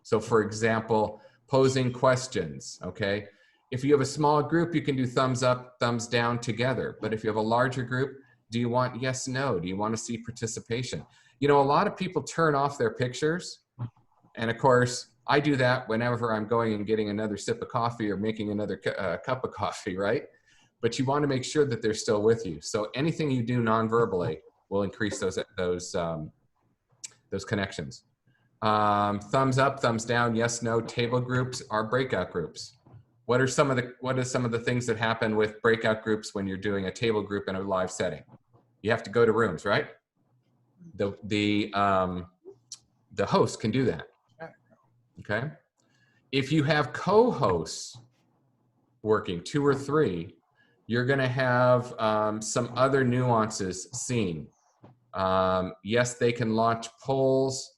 So for example, posing questions, okay? If you have a small group, you can do thumbs up, thumbs down together. But if you have a larger group, do you want yes, no? Do you want to see participation? You know, a lot of people turn off their pictures. And of course, I do that whenever I'm going and getting another sip of coffee or making another cup of coffee, right? But you want to make sure that they're still with you. So anything you do non-verbally will increase those connections. Thumbs up, thumbs down, yes, no. Table groups are breakout groups. What are some of the things that happen with breakout groups when you're doing a table group in a live setting? You have to go to rooms, right? The host can do that. Okay. If you have co-hosts working, 2 or 3, you're going to have some other nuances seen. Yes, they can launch polls,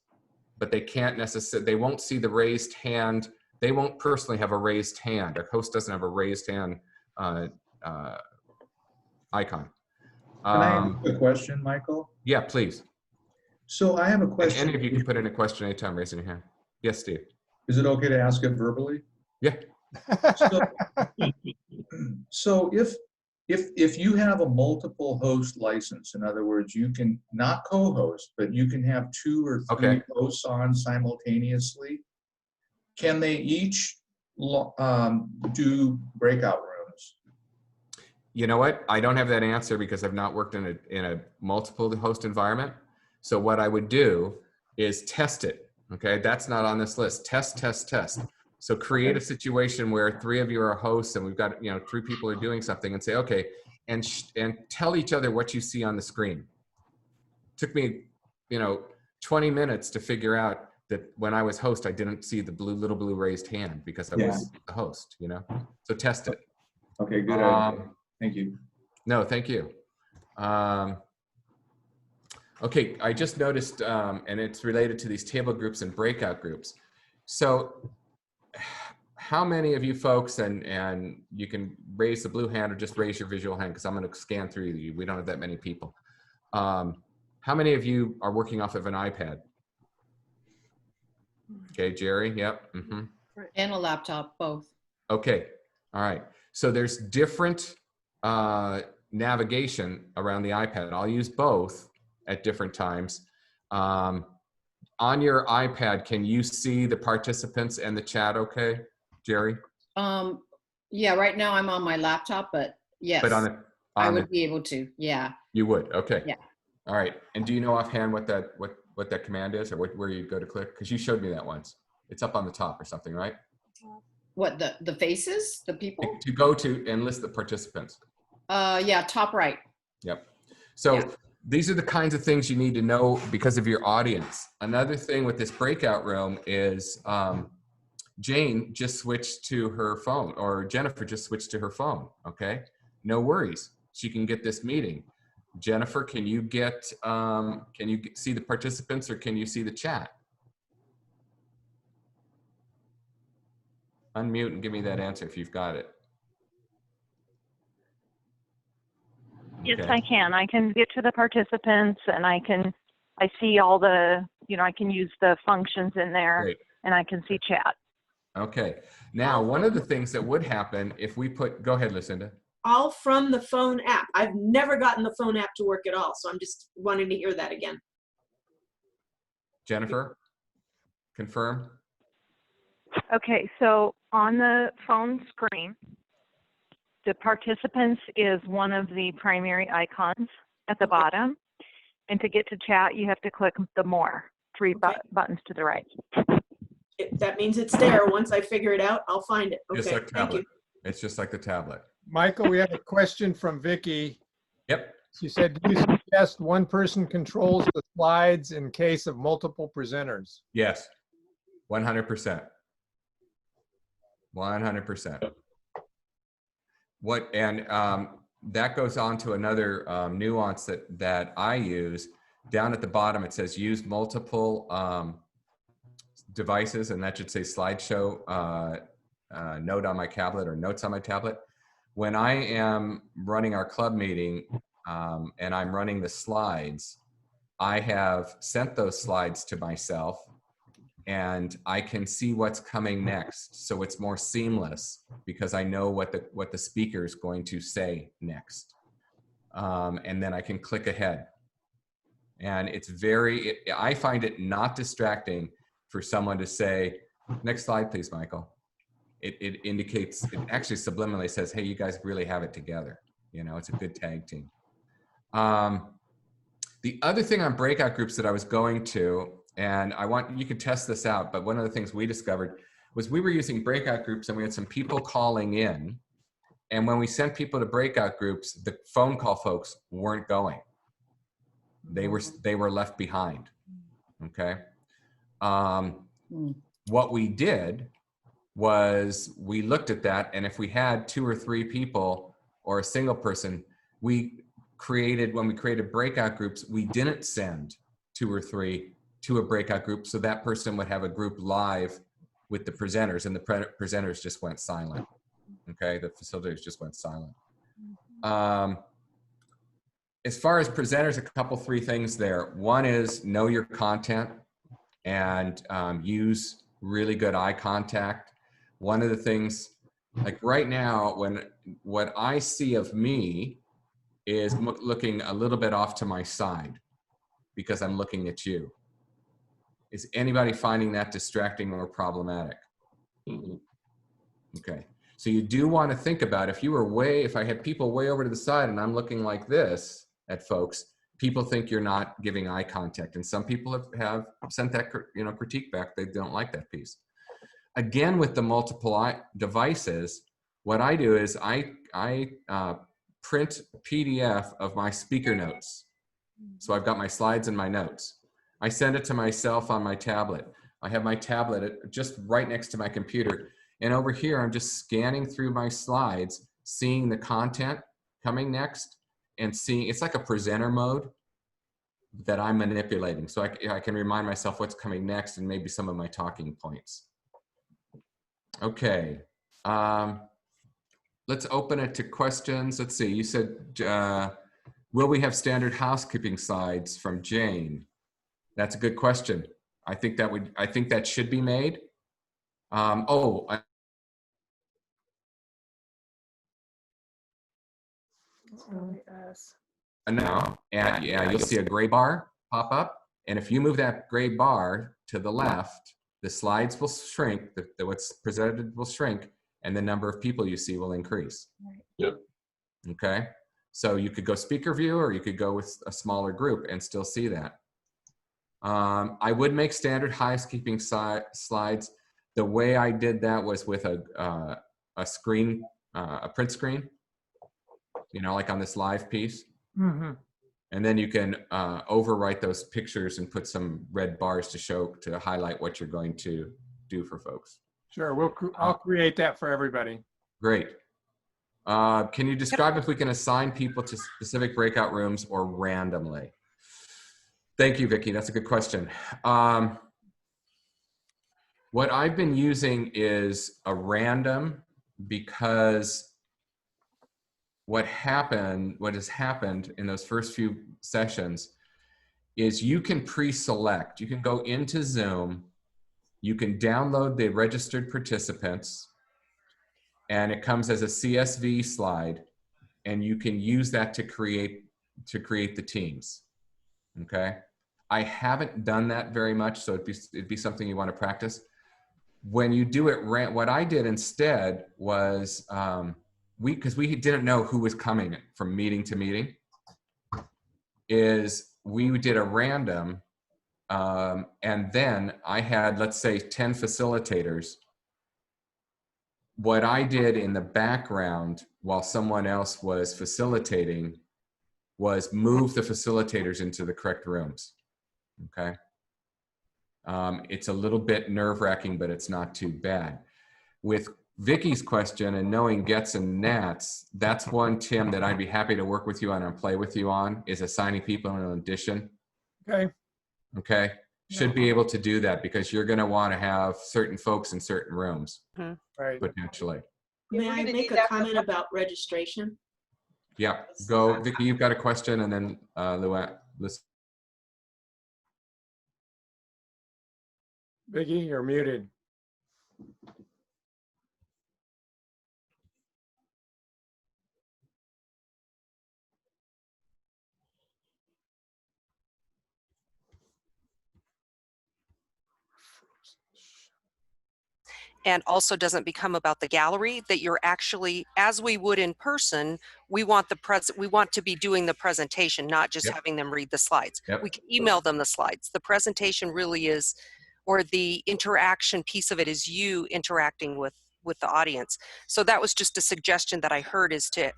but they can't necessarily, they won't see the raised hand. They won't personally have a raised hand. A host doesn't have a raised hand icon. Can I ask a question, Michael? Yeah, please. So I have a question. And any of you can put in a question anytime, raising your hand. Yes, Steve. Is it okay to ask it verbally? Yeah. So if you have a multiple host license, in other words, you can not co-host, but you can have 2 or 3 hosts on simultaneously. Can they each do breakout rooms? You know what? I don't have that answer because I've not worked in a multiple host environment. So what I would do is test it. Okay, that's not on this list. Test. So create a situation where 3 of you are hosts and we've got 3 people are doing something, and say, okay, and tell each other what you see on the screen. Took me 20 minutes to figure out that when I was host, I didn't see the little blue raised hand because I was the host. So test it. Okay, good. Thank you. No, thank you. Okay, I just noticed, and it's related to these table groups and breakout groups. So how many of you folks, and you can raise the blue hand or just raise your visual hand because I'm going to scan through you. We don't have that many people. How many of you are working off of an iPad? Okay, Jerry, yep. Mm-hmm. And a laptop, both. Okay, all right. So there's different navigation around the iPad. I'll use both at different times. On your iPad, can you see the participants and the chat okay, Jerry? Yeah, right now I'm on my laptop, but yes, but I would be able to, yeah. You would, okay. Yeah. All right, and do you know offhand what that command is, or where you go to click? Because you showed me that once. It's up on the top or something, right? What, the faces, the people? To go to and list the participants. Yeah, top right. Yep. So these are the kinds of things you need to know because of your audience. Another thing with this breakout room is Jane just switched to her phone, or Jennifer just switched to her phone, okay? No worries, she can get this meeting. Jennifer, can you see the participants, or can you see the chat? Unmute and give me that answer if you've got it. Yes, okay. I can. I can get to the participants, and I see all the, I can use the functions in there. Great. And I can see chat. Okay. Now, one of the things that would happen if we go ahead, Lucinda. All from the phone app. I've never gotten the phone app to work at all, so I'm just wanting to hear that again. Jennifer, confirm. Okay, so on the phone screen, the participants is one of the primary icons at the bottom. And to get to chat, you have to click the more, 3 buttons to the right. That means it's there. Once I figure it out, I'll find it. Okay, just like thank you. It's just like the tablet. Michael, we have a question from Vicky. Yep. She said, do you suggest one person controls the slides in case of multiple presenters? Yes, 100%. 100%. That goes on to another nuance that I use. Down at the bottom, it says use multiple devices, and that should say slideshow note on my tablet or notes on my tablet. When I am running our club meeting and I'm running the slides, I have sent those slides to myself, and I can see what's coming next. So it's more seamless because I know what the speaker is going to say next. And then I can click ahead. And it's I find it not distracting for someone to say, next slide, please, Michael. It indicates, it actually subliminally says, hey, you guys really have it together. You know, it's a good tag team. The other thing on breakout groups that I was going to, and you could test this out, but one of the things we discovered was we were using breakout groups and we had some people calling in. And when we sent people to breakout groups, the phone call folks weren't going. They were left behind, okay? What we did was we looked at that, and if we had 2 or 3 people or a single person, when we created breakout groups, we didn't send 2 or 3 to a breakout group, so that person would have a group live with the presenters, and the presenters just went silent. Okay, the facilitators just went silent. As far as presenters, a couple 3 things there. One is know your content and use really good eye contact. One of the things, like right now, what I see of me is looking a little bit off to my side because I'm looking at you. Is anybody finding that distracting or problematic? Okay. So you do want to think about if I have people way over to the side and I'm looking like this at folks, people think you're not giving eye contact. And some people have sent that critique back. They don't like that piece. Again, with the multiple devices, what I do is I print a PDF of my speaker notes. So I've got my slides and my notes. I send it to myself on my tablet. I have my tablet just right next to my computer. And over here, I'm just scanning through my slides, seeing the content coming next, and seeing, it's like a presenter mode that I'm manipulating. So I can remind myself what's coming next and maybe some of my talking points. Okay. Let's open it to questions. Let's see, you said, will we have standard housekeeping slides from Jane? That's a good question. I think that should be made. No, and yeah, you'll see a gray bar pop up. And if you move that gray bar to the left, the slides will shrink, what's presented will shrink, and the number of people you see will increase. Yep. Okay. So you could go speaker view, or you could go with a smaller group and still see that. I would make standard housekeeping slides. The way I did that was with a screen, a print screen, like on this live piece. Mm-hmm. And then you can overwrite those pictures and put some red bars to highlight what you're going to do for folks. Sure, I'll create that for everybody. Great. Can you describe if we can assign people to specific breakout rooms or randomly? Thank you, Vicki. That's a good question. What I've been using is a random, because what has happened in those first few sessions is you can pre-select. You can go into Zoom, you can download the registered participants, and it comes as a CSV slide, and you can use that to create the teams. Okay, I haven't done that very much, so it'd be something you want to practice. When you do it, what I did instead was because we didn't know who was coming from meeting to meeting, is we did a random, and then I had, let's say, 10 facilitators. What I did in the background while someone else was facilitating was move the facilitators into the correct rooms. Okay. It's a little bit nerve-wracking, but it's not too bad. With Vicky's question and knowing gets and nats, that's one, Tim, that I'd be happy to work with you on and play with you on, is assigning people in an addition. Okay. Okay. Should be able to do that because you're going to want to have certain folks in certain rooms, Right. potentially. May I make a comment about registration? Yeah, go, Vicky, you've got a question, and then Luann, listen. Vicki, you're muted. And also doesn't become about the gallery, that you're actually, as we would in person, we want to be doing the presentation, not just Yep. having them read the slides. Yep. We can email them the slides. The presentation really is, or the interaction piece of it is you interacting with the audience. So that was just a suggestion that I heard, is to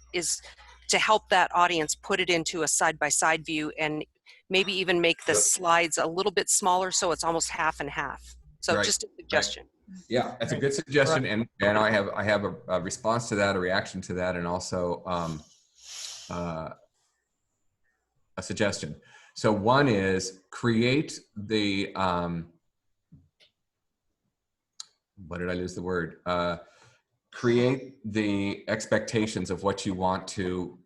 help that audience put it into a side-by-side view, and maybe even make the slides a little bit smaller so it's almost half and half. So Right. just a suggestion. Yeah, that's a good suggestion, and I have a response to that, a reaction to that, and also a suggestion. So one is create the what did I lose the word? Create the expectations of what you want to,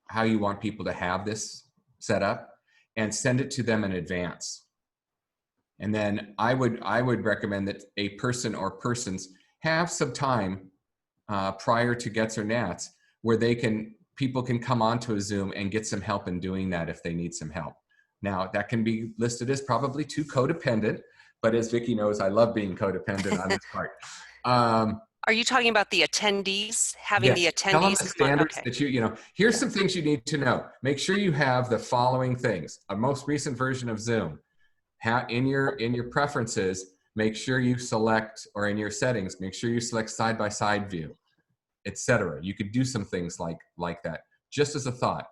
how you want people to have this set up, and send it to them in advance. And then I would recommend that a person or persons have some time prior to Gets or Nats where people can come onto a Zoom and get some help in doing that if they need some help. Now that can be listed as probably too codependent, but as Vicki knows, I love being codependent on this part. Are you talking about the attendees, having the attendees? Tell them the standards okay. that here's some things you need to know. Make sure you have the following things. A most recent version of Zoom. In your preferences, make sure you select, or in your settings, make sure you select side-by-side view, etc. You could do some things like that, just as a thought.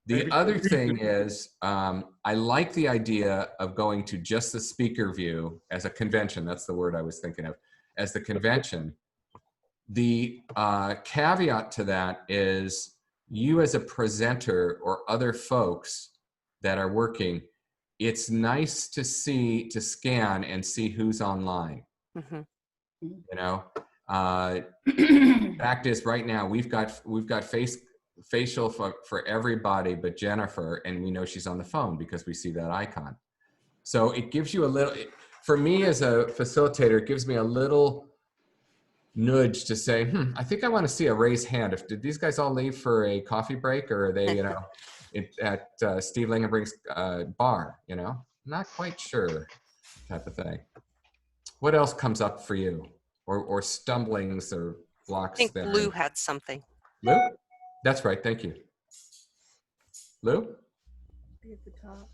The other thing is, I like the idea of going to just the speaker view as a convention. That's the word I was thinking of, as the convention. The caveat to that is you as a presenter or other folks that are working, it's nice to scan and see who's online. Mm-hmm. You know, fact is, right now we've got facial for everybody but Jennifer, and we know she's on the phone because we see that icon. So it gives you a little, for me as a facilitator, it gives me a little nudge to say, I think I want to see a raised hand. Did these guys all leave for a coffee break, or are they, at Steve Langenbrink's bar, not quite sure, type of thing. What else comes up for you, or stumblings or blocks? I think Lou had something. Lou? That's right, thank you. Lou? At the top.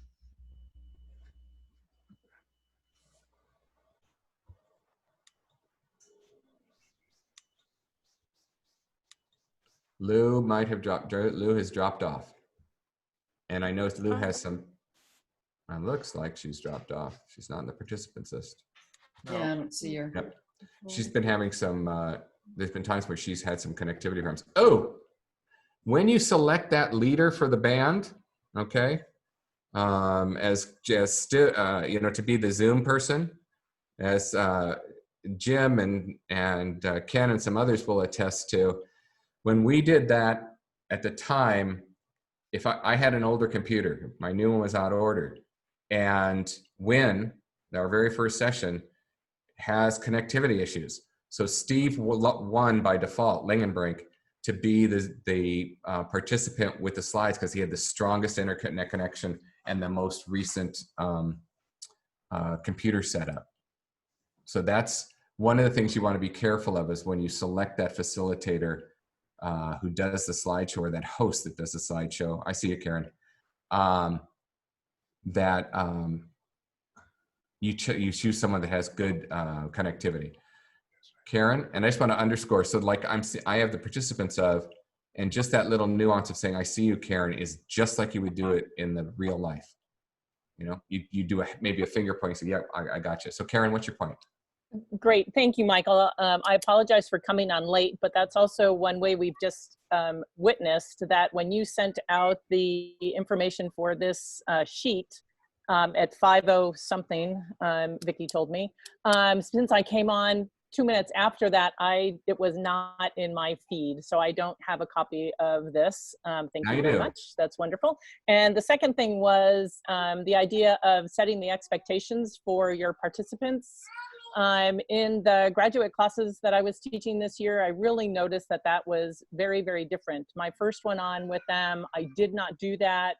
Lou might have dropped. Lou has dropped off, and I know Lou has some. Looks like she's dropped off. She's not in the participants list. Yeah, I don't see her. Yep. She's been having some. There's been times where she's had some connectivity problems. Oh, when you select that leader for the band, okay, as just to be the Zoom person, as Jim and Ken and some others will attest to. When we did that at the time, if I had an older computer, my new one was out of order, and our very first session has connectivity issues. So Steve won by default, Langenbrink, to be the participant with the slides because he had the strongest internet connection and the most recent computer setup. So that's one of the things you want to be careful of, is when you select that facilitator who does the slideshow, or that host that does the slideshow. I see you, Karen. You choose someone that has good connectivity. Karen, and I just want to underscore, so like I have the participants of, and just that little nuance of saying, I see you, Karen, is just like you would do it in the real life. You do maybe a finger point, so yeah, I got you. So Karen, what's your point? Great, thank you, Michael. I apologize for coming on late, but that's also one way we've just witnessed that when you sent out the information for this sheet at 5:00 something, Vicki told me, since I came on 2 minutes after that, it was not in my feed, so I don't have a copy of this. Thank Now you you very do. much. That's wonderful. And the second thing was the idea of setting the expectations for your participants. In the graduate classes that I was teaching this year, I really noticed that that was very, very different. My first one on with them, I did not do that.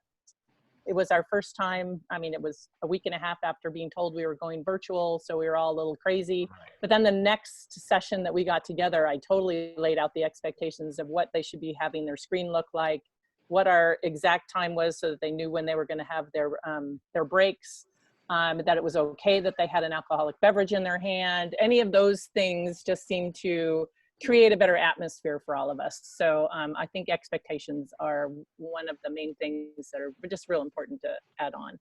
It was our first time. I mean, it was a week and a half after being told we were going virtual, so we were all a little crazy. But then the next session that we got together, I totally laid out the expectations of what they should be having their screen look like, what our exact time was so that they knew when they were going to have their breaks, that it was okay that they had an alcoholic beverage in their hand. Any of those things just seemed to create a better atmosphere for all of us. So I think expectations are one of the main things that are just real important to add on.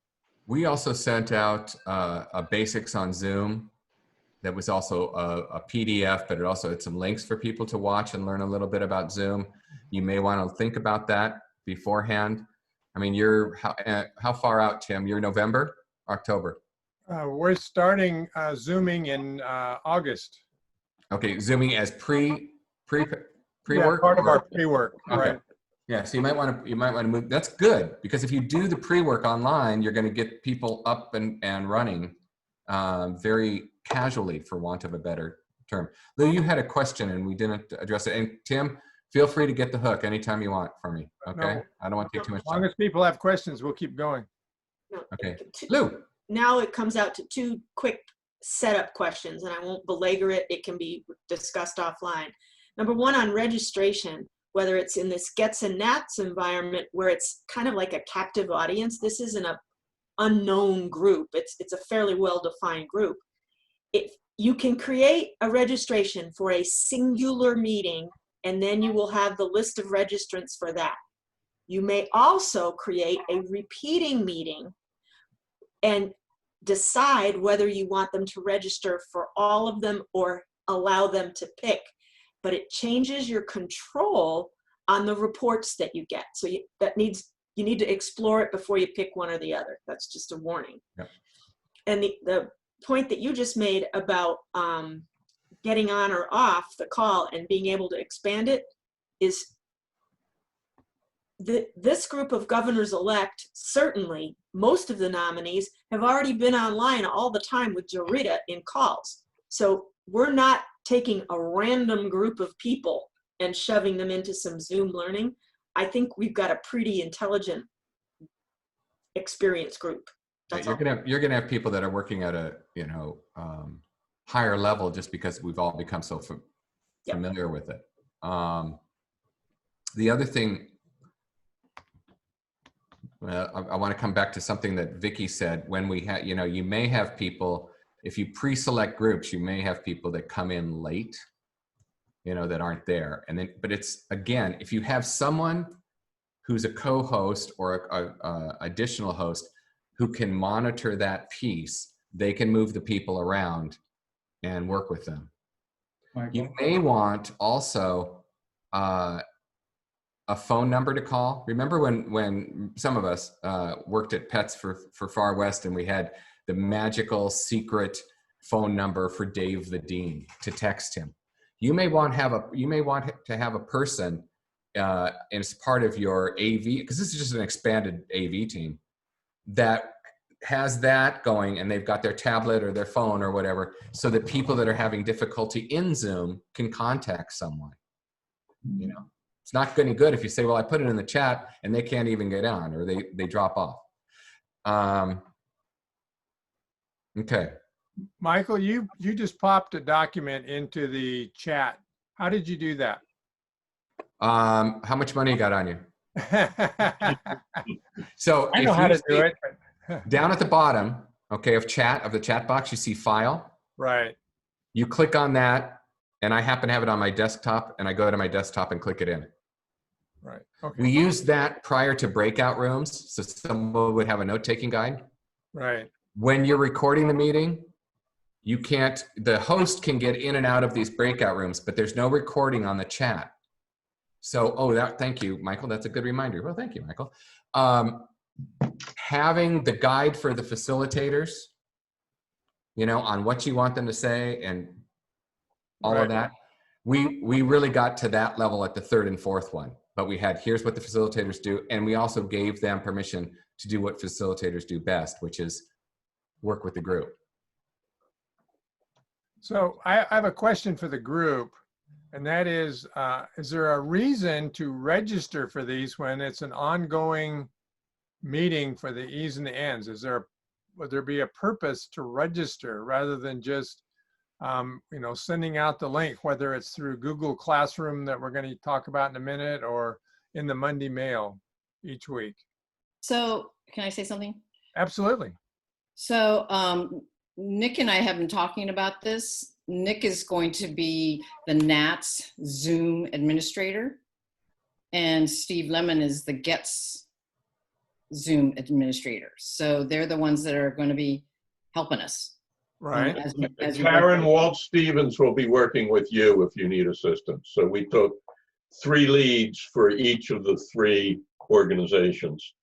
We also sent out a basics on Zoom that was also a PDF, but it also had some links for people to watch and learn a little bit about Zoom. You may want to think about that beforehand. I mean, you're how far out, Tim? You're November, October? We're starting Zooming in August. Okay, Zooming as pre-work. Yeah, part of our pre-work, Okay. right? Yeah, so you might want to move. That's good, because if you do the pre-work online, you're going to get people up and running very casually, for want of a better term. Lou, you had a question and we didn't address it. And Tim, feel free to get the hook anytime you want from me. Okay, No. I don't want to take too much As long time. as people have questions, we'll keep going. No, Okay, Lou. Now it comes out to 2 quick setup questions, and I won't belabor it. It can be discussed offline. Number 1, on registration, whether it's in this Gets and Nats environment where it's kind of like a captive audience. This isn't an unknown group. It's a fairly well-defined group. If you can create a registration for a singular meeting, and then you will have the list of registrants for that. You may also create a repeating meeting and decide whether you want them to register for all of them or allow them to pick. But it changes your control on the reports that you get. So you need to explore it before you pick one or the other. That's just a warning. Yep. And the point that you just made about getting on or off the call and being able to expand it is this group of governors-elect, certainly most of the nominees have already been online all the time with Jorita in calls. So we're not taking a random group of people and shoving them into some Zoom learning. I think we've got a pretty intelligent, experienced group. That's you're gonna have people that are working at a higher level just because we've all become so familiar with it. The other thing, well, I want to come back to something that Vicky said. When we had, you may have people, if you pre-select groups, you may have people that come in late, that aren't there. And then, but it's, again, if you have someone who's a co-host or a additional host who can monitor that piece, they can move the people around and work with them. Michael? You may want also a phone number to call. Remember when some of us worked at Pets for Far West, and we had the magical secret phone number for Dave the Dean to text him. You may want to have a person as part of your AV, because this is just an expanded AV team that has that going, and they've got their tablet or their phone or whatever, so that people that are having difficulty in Zoom can contact someone. It's not any good if you say, well, I put it in the chat and they can't even get on, or they drop off. Okay. Michael, you just popped a document into the chat. How did you do that? How much money you got on you? So I know how to do it. Down at the bottom, okay, of the chat box, you see file. Right. You click on that, and I happen to have it on my desktop, and I go to my desktop and click it in. Right. Okay. We used that prior to breakout rooms, so someone would have a note-taking guide. Right. When you're recording the meeting, the host can get in and out of these breakout rooms, but there's no recording on the chat. So, thank you, Michael. That's a good reminder. Well, thank you, Michael. Having the guide for the facilitators, on what you want them to say, and all Right. of that. We really got to that level at the third and fourth one, but we had, here's what the facilitators do. And we also gave them permission to do what facilitators do best, which is work with the group. So I have a question for the group, and that is there a reason to register for these when it's an ongoing meeting for the E's and the N's? Would there be a purpose to register rather than just, sending out the link, whether it's through Google Classroom that we're going to talk about in a minute or in the Monday mail each week? So can I say something? Absolutely. So Nick and I have been talking about this. Nick is going to be the NATS Zoom administrator, and Steve Lemon is the GETS Zoom administrator. So they're the ones that are going to be helping us. Right. As we Karen Walt Stevens will be working with you if you need assistance. So we took 3 leads for each of the 3 organizations.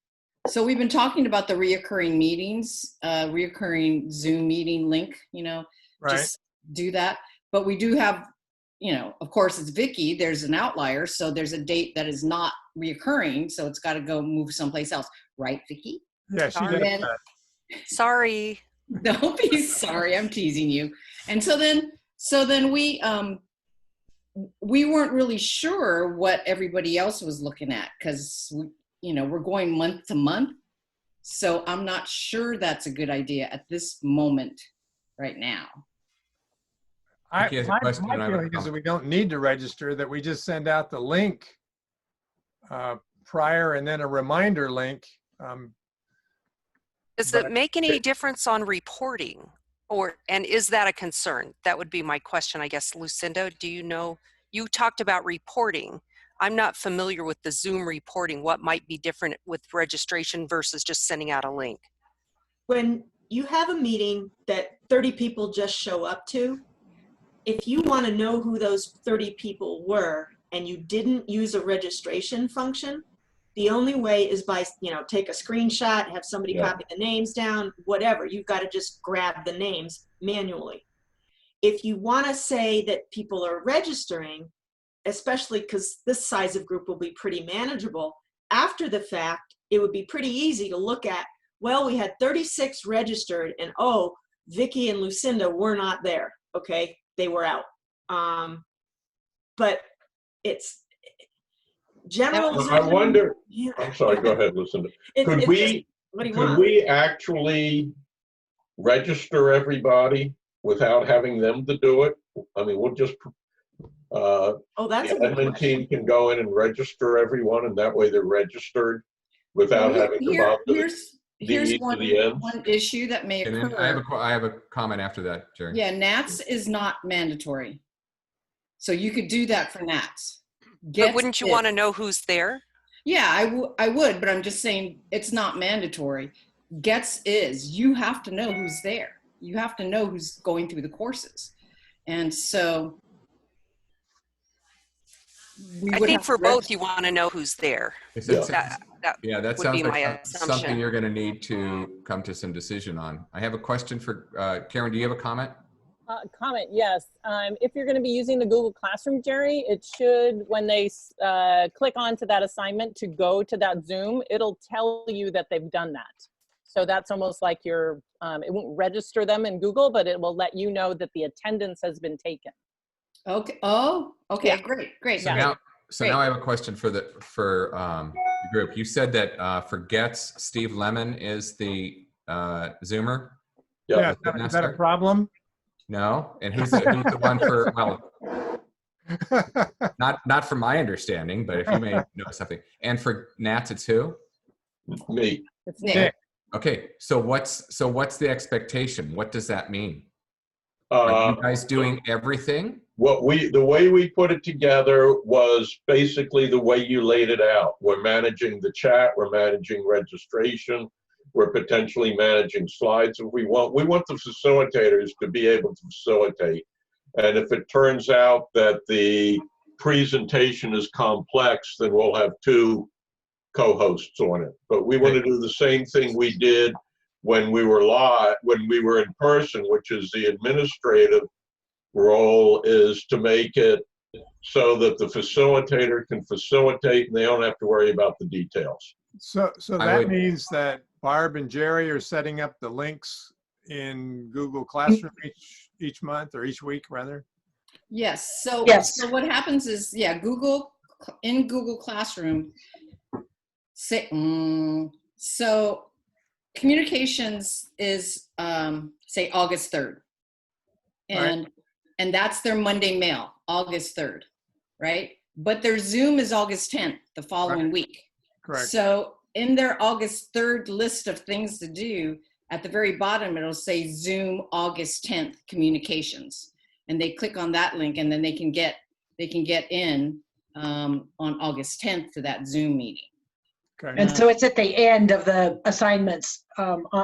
So we've been talking about the reoccurring meetings, reoccurring Zoom meeting link, Right. just do that. But we do have, of course it's Vicky, there's an outlier. So there's a date that is not reoccurring. So it's got to go move someplace else. Right, Vicky? Yeah, she Sorry. does that. Sorry. Don't be sorry, I'm teasing you. And so then we weren't really sure what everybody else was looking at because we're going month to month. So I'm not sure that's a good idea at this moment right now. My Vicky has a question, and I have a feeling is that comment. we don't need to register, that we just send out the link prior and then a reminder link. Does But- it make any difference on reporting, and is that a concern? That would be my question, I guess. Lucinda, do you know? You talked about reporting. I'm not familiar with the Zoom reporting. What might be different with registration versus just sending out a link? When you have a meeting that 30 people just show up to, if you want to know who those 30 people were and you didn't use a registration function, the only way is by, take a screenshot, have somebody copy the names down, whatever. You've got to just grab the names manually. If you want to say that people are registering, especially because this size of group will be pretty manageable, after the fact, it would be pretty easy to look at, well, we had 36 registered and Vicky and Lucinda were not there. Okay, they were out. But it's general. I wonder, Yeah. I'm sorry, go ahead, Lucinda. What do you Could want? we actually register everybody without having them to do it? I mean, we'll just, That's a the good admin question. team can go in and register everyone, and that way they're registered without having to bother Here's to one the ends. issue that may And then occur. I have a comment after that, Jerry. Yeah, NATS is not mandatory. So you could do that for NATS. But wouldn't you want to know who's there? Yeah, I would, but I'm just saying it's not mandatory. GETS is. You have to know who's there. You have to know who's going through the courses. And so I think for both, you want to know who's there. If Yeah. it's- Yeah, that would sounds be my like something assumption. you're going to need to come to some decision on. I have a question for Karen. Do you have a comment? Comment, yes. If you're going to be using the Google Classroom, Jerry, it should, when they click onto that assignment to go to that Zoom, it'll tell you that they've done that. So that's almost like it won't register them in Google, but it will let you know that the attendance has been taken. Okay. Oh, okay. Yeah. Great. So Yeah. now I have a question for the group. You said that for GETS, Steve Lemon is the Zoomer. Yeah, the is that a master? problem? No, and who's the one for? Well, not from my understanding, but if you may know something. And for Nats, it's who? Me. It's Nick. Nick. Okay, so what's the expectation? What does that mean? Are you guys doing everything? The way we put it together was basically the way you laid it out. We're managing the chat, we're managing registration, we're potentially managing slides if we want. We want the facilitators to be able to facilitate. And if it turns out that the presentation is complex, then we'll have 2 co-hosts on it. But we want to do the same thing we did when we were live, when we were in person, which is the administrative role is to make it so that the facilitator can facilitate and they don't have to worry about the details. So I that would- means that Barb and Jerry are setting up the links in Google Classroom each month or each week rather? Yes. So, Yes. so what happens is, yeah, in Google Classroom, so communications is, say, August 3rd. And that's their Monday mail, August 3rd, right? But their Zoom is August 10th, the following week. Correct. So in their August 3rd list of things to do, at the very bottom, it'll say Zoom August 10th communications. And they click on that link and then they can get in on August 10th to that Zoom meeting. Okay. And so it's at the end of the assignments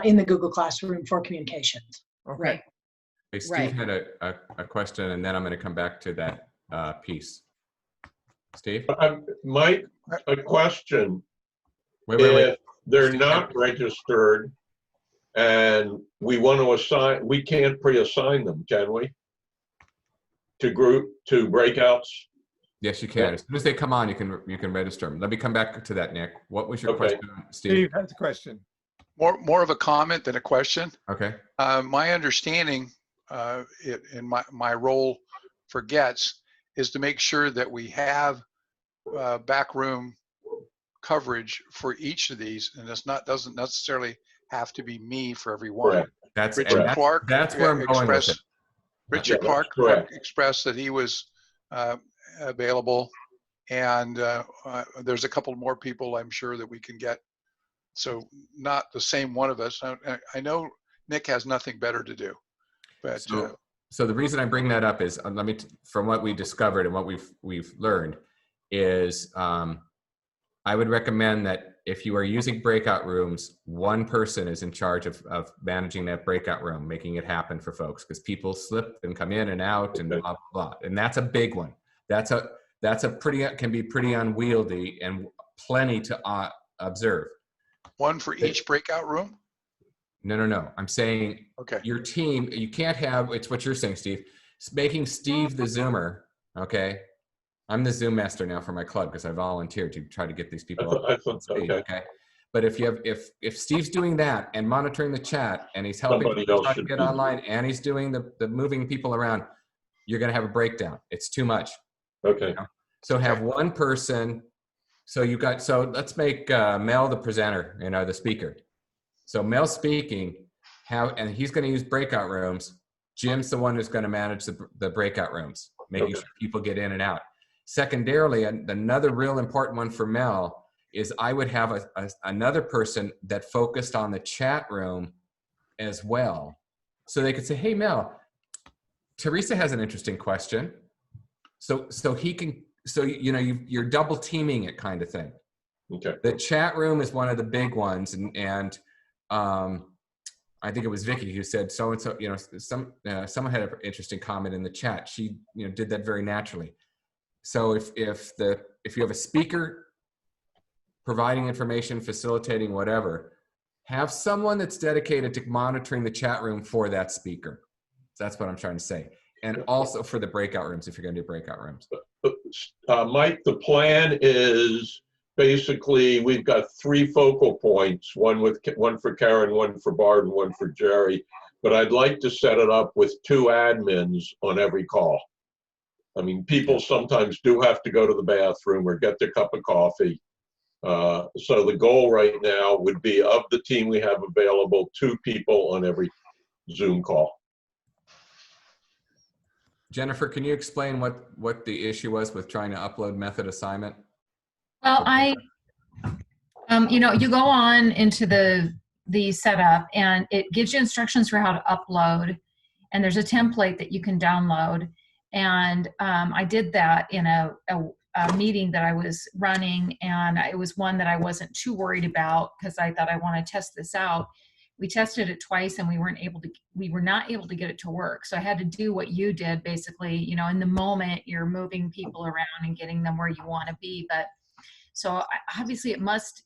in the Google Classroom for communications. Okay. Right. Hey, Steve Right. had a question, and then I'm going to come back to that piece. Steve? Mike, a question. Wait. If they're Steve, not registered and we want to assign, we can't pre-assign them, can we? To breakouts? Yes, you can. As soon as they come on, you can register them. Let me come back to that, Nick. What was your Okay. question, Steve? Steve has a question. More of a comment than a question. Okay. My understanding in my role for GETS is to make sure that we have backroom coverage for each of these, and doesn't necessarily have to be me for every one. Correct. Richard Clark That's where I'm going with it. Richard Yeah, Clark that's correct. expressed that he was available, and there's a couple more people I'm sure that we can get. So not the same one of us. I know Nick has nothing better to do, but So the reason I bring that up is, from what we discovered and what we've learned is, I would recommend that if you are using breakout rooms, one person is in charge of managing that breakout room, making it happen for folks, because people slip and come in and out and blah, blah, blah. And that's a big one. That's can be pretty unwieldy and plenty to observe. one for each breakout room. No. I'm saying Okay. your team, you can't have, it's what you're saying, Steve. It's making Steve the Zoomer, okay? I'm the Zoom master now for my club because I volunteered to try to get these people I up thought- to speed, okay. okay? But if Steve's doing that and monitoring the chat and he's helping Somebody people else try to should get be. online and he's doing the moving people around, you're gonna have a breakdown. It's too much. Okay. So have one person, so let's make Mel the presenter, the speaker. So Mel's speaking, and he's going to use breakout rooms. Jim's the one who's going to manage the breakout rooms, making sure people get in and out. Secondarily, another real important one for Mel is I would have another person that focused on the chat room as well. So they could say, hey, Mel, Teresa has an interesting question. So you're double teaming it kind of thing. Okay. The chat room is one of the big ones, and I think it was Vicky who said so and so. Someone had an interesting comment in the chat. She did that very naturally. So if you have a speaker providing information, facilitating whatever, have someone that's dedicated to monitoring the chat room for that speaker. So that's what I'm trying to say, and also for the breakout rooms if you're going to do breakout rooms. Mike, the plan is basically we've got 3 focal points, one for Karen, one for Bart, and one for Jerry. But I'd like to set it up with 2 admins on every call. I mean, people sometimes do have to go to the bathroom or get their cup of coffee. So the goal right now would be, of the team we have available, 2 people on every Zoom call. Jennifer, can you explain what the issue was with trying to upload method assignment? Well, you go on into the setup and it gives you instructions for how to upload, and there's a template that you can download. And I did that in a meeting that I was running, and it was one that I wasn't too worried about because I thought I want to test this out. We tested it twice and we were not able to get it to work. So I had to do what you did, basically, in the moment you're moving people around and getting them where you want to be. But so obviously it must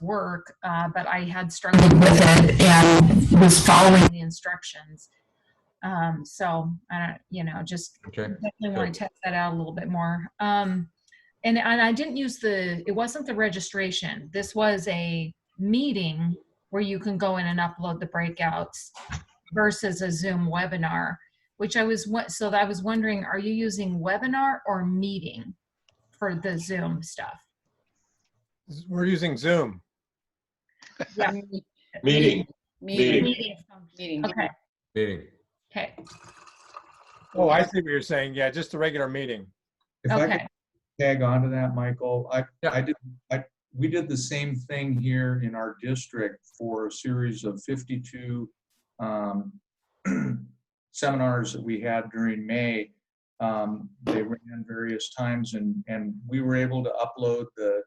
work, but I had struggled with it and was following the instructions. So I don't, just Okay. definitely want to test that out a little bit more. And I didn't use it wasn't the registration. This was a meeting where you can go in and upload the breakouts versus a Zoom webinar, which I was wondering, are you using webinar or meeting for the Zoom stuff? We're using Zoom. Yeah. Meeting. Meeting. Okay. Meeting. Okay. Oh, I see what you're saying. Yeah, just a regular meeting. If I could Okay. tag onto that, Michael, Yeah. we did the same thing here in our district for a series of 52 seminars that we had during May. They ran various times, and we were able to upload the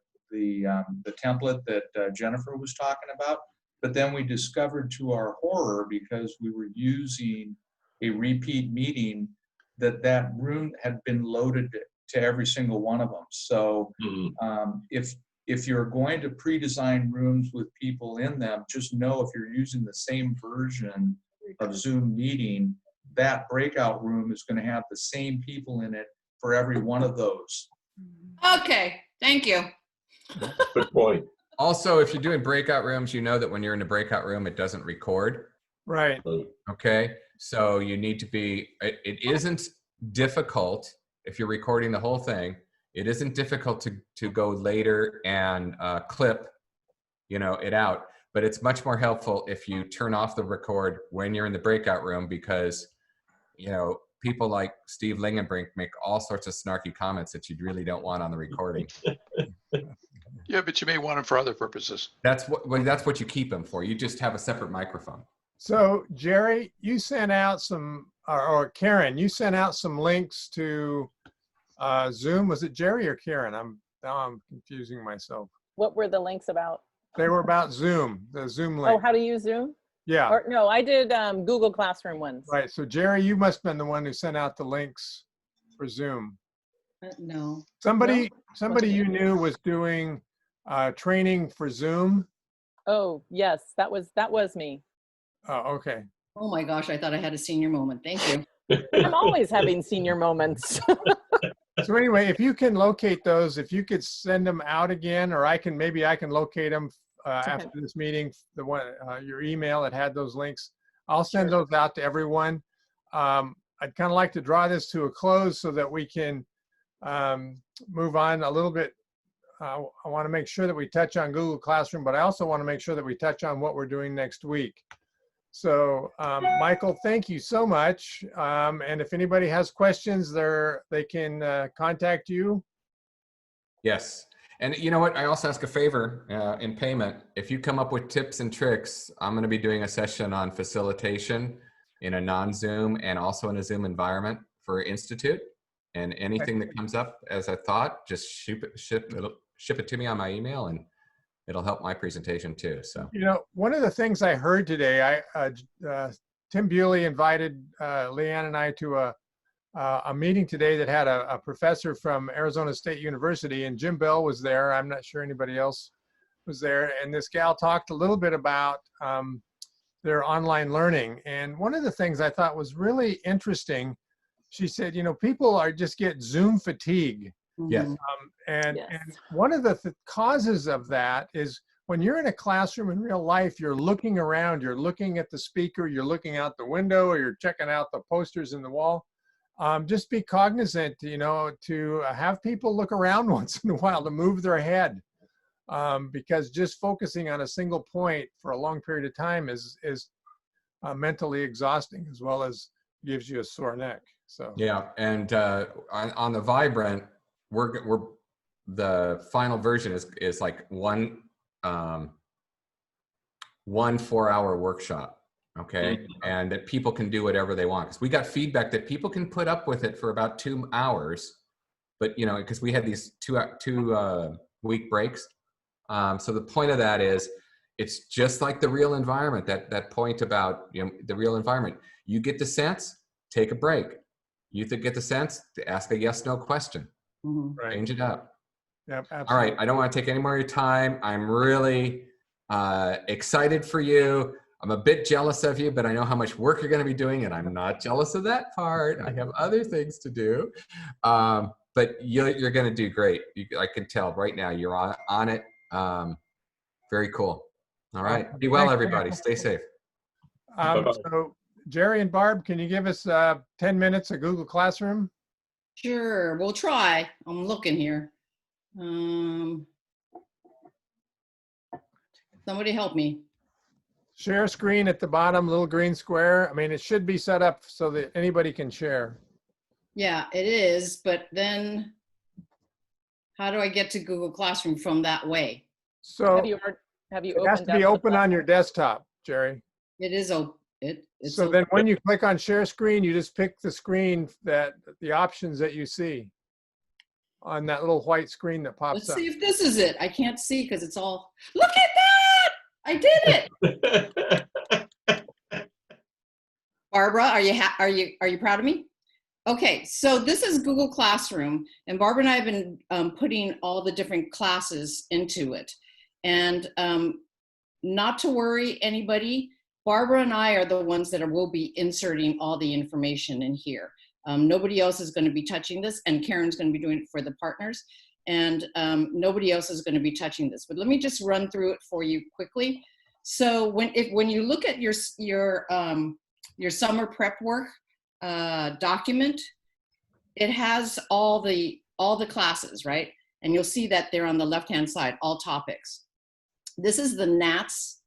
template that Jennifer was talking about. But then we discovered to our horror, because we were using a repeat meeting, that room had been loaded to every single one of them. So if you're going to pre-design rooms with people in them, just know if you're using the same version of Zoom meeting, that breakout room is going to have the same people in it for every one of those. Okay, thank you. Good point. Also, if you're doing breakout rooms, you know that when you're in a breakout room, it doesn't record. Right. Okay. So you need to be, it isn't difficult if you're recording the whole thing. It isn't difficult to go later and clip, it out. But it's much more helpful if you turn off the record when you're in the breakout room, because, people like Steve Lingenbrink make all sorts of snarky comments that you really don't want on the recording. Yeah, but you may want them for other purposes. That's what you keep them for. You just have a separate microphone. So Jerry, you sent out some, or Karen, you sent out some links to Zoom. Was it Jerry or Karen? Now I'm confusing myself. What were the links about? They were about Zoom, the Zoom link. Oh, how to use Zoom? Yeah. Or no, I did Google Classroom ones. Right. So Jerry, you must have been the one who sent out the links for Zoom. No. Somebody you knew was doing training for Zoom. Oh, yes, that was me. Oh, okay. Oh my gosh, I thought I had a senior moment. Thank you. I'm always having senior moments. So anyway, if you can locate those, if you could send them out again, or maybe I can locate them after this meeting, the one your email that had those links, I'll send those out to everyone. I'd kind of like to draw this to a close so that we can move on a little bit. I want to make sure that we touch on Google Classroom, but I also want to make sure that we touch on what we're doing next week. So Michael, thank you so much. And if anybody has questions, they can contact you. Yes. And you know what? I also ask a favor in payment. If you come up with tips and tricks, I'm going to be doing a session on facilitation in a non-Zoom and also in a Zoom environment for Institute. And anything that comes up as a thought, just ship it to me on my email, and it'll help my presentation too. So, one of the things I heard today, Tim Bewley invited Leanne and I to a meeting today that had a professor from Arizona State University, and Jim Bell was there. I'm not sure anybody else was there. And this gal talked a little bit about their online learning. And one of the things I thought was really interesting, she said, people just get Zoom fatigue. Yes. And one of the causes of that is when you're in a classroom in real life, you're looking around, you're looking at the speaker, you're looking out the window, or you're checking out the posters in the wall. Just be cognizant, to have people look around once in a while, to move their head, because just focusing on a single point for a long period of time is mentally exhausting, as well as gives you a sore neck. So yeah, and on the Vibrant, we're the final version is like one 4-hour workshop. Okay. And that people can do whatever they want, because we got feedback that people can put up with it for about 2 hours, but because we had these two week breaks. So the point of that is, it's just like the real environment, that point about the real environment. You get the sense, take a break. You get the sense, to ask a yes/no question. Right. Change it up. Yep, absolutely. All right, I don't want to take any more of your time. I'm really excited for you. I'm a bit jealous of you, but I know how much work you're going to be doing, and I'm not jealous of that part. I have other things to do. But you're going to do great. I can tell right now you're on it. Very cool. All right. Be well, everybody. Stay safe. So Jerry and Barb, can you give us 10 minutes of Google Classroom? Sure, we'll try. I'm looking here. Somebody help me. Share screen at the bottom, little green square. I mean, it should be set up so that anybody can share. Yeah, it is, but then how do I get to Google Classroom from that way? So Have you it has to be up the open on your desktop, Jerry. It is open. So then when you click on share screen, you just pick the screen the options that you see on that little white screen that pops Let's up. see if this is it. I can't see because it's all, look at that! I did it! Barbara, are you proud of me? Okay, so this is Google Classroom, and Barbara and I have been putting all the different classes into it. And not to worry anybody, Barbara and I are the ones that will be inserting all the information in here. Nobody else is going to be touching this, and Karen's going to be doing it for the partners, and nobody else is going to be touching this. But let me just run through it for you quickly. So when you look at your summer prep work document, it has all the classes, right? And you'll see that they're on the left-hand side, all topics. This is the NATS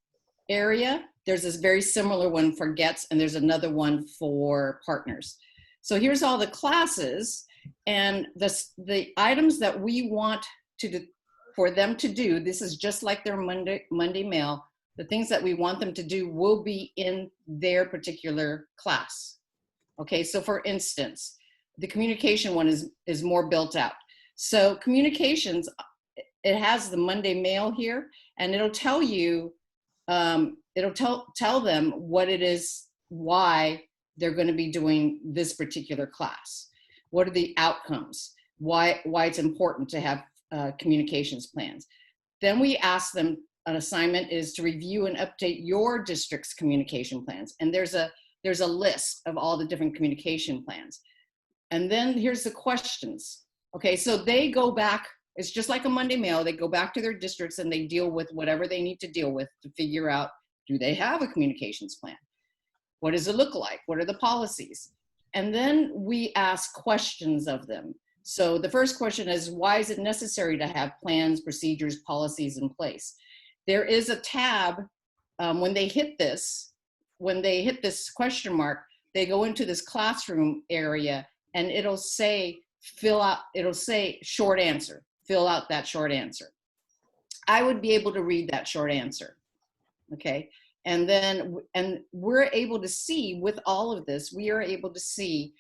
area. There's this very similar one for GETS, and there's another one for partners. So here's all the classes, and the items that we want for them to do. This is just like their Monday mail. The things that we want them to do will be in their particular class. Okay, so for instance, the communication one is more built out. So communications, it has the Monday mail here, and it'll tell you, it'll tell them what it is, why they're going to be doing this particular class. What are the outcomes? Why it's important to have communications plans. Then we ask them, an assignment is to review and update your district's communication plans. And there's a list of all the different communication plans. And then here's the questions. Okay, so they go back, it's just like a Monday mail, they go back to their districts and they deal with whatever they need to deal with to figure out, do they have a communications plan? What does it look like? What are the policies? And then we ask questions of them. So the first question is, why is it necessary to have plans, procedures, policies in place? There is a tab, when they hit this question mark, they go into this classroom area and it'll say, it'll say short answer, fill out that short answer. I would be able to read that short answer, okay? And then, we're able to see with all of this, we are able to see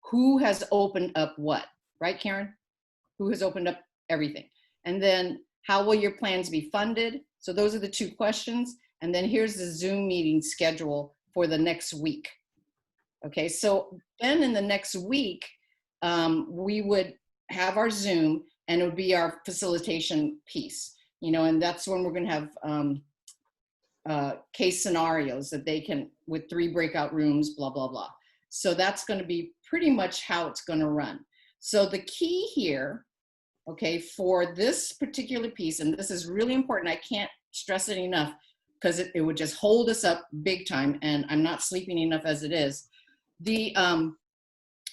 who has opened up what, right, Karen? Who has opened up everything. And then how will your plans be funded? So those are the two questions. And then here's the Zoom meeting schedule for the next week. Okay, so then in the next week, we would have our Zoom and it would be our facilitation piece, and that's when we're gonna have case scenarios that they can, with 3 breakout rooms, blah, blah, blah. So that's gonna be pretty much how it's gonna run. So the key here, okay, for this particular piece, and this is really important, I can't stress it enough, because it would just hold us up big time, and I'm not sleeping enough as it is.